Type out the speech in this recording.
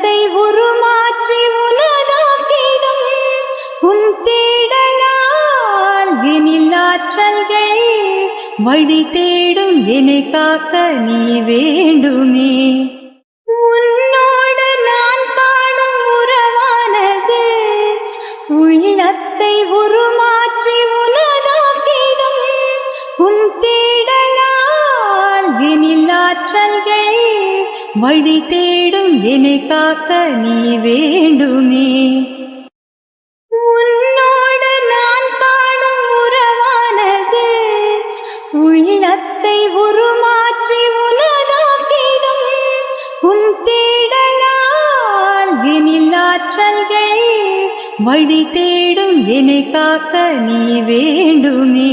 உள்ளத்தை உருமாற்றி உனதாக்கிடும் உன் தேடலால் எனில் ஆற்றல்கள் வழி தேடும் என்னை காக்க நீ வேண்டுமே. உன்னோடு நான் காணும் உறவானது உள்ளத்தை உருமாற்றி உனதாக்கிடும் உன் தேடலால் எனில் ஆற்றல்கள் வழி தேடும் என்னை காக்க நீ வேண்டுமே. உன்னோடு நான் காணும் உறவானது உள்ளத்தை உருமாற்றி உனதாக்கிடும் உன் தேடலால் எனில் ஆற்றல்கள் வழி தேடும் என்னை காக்க நீ வேண்டுமே.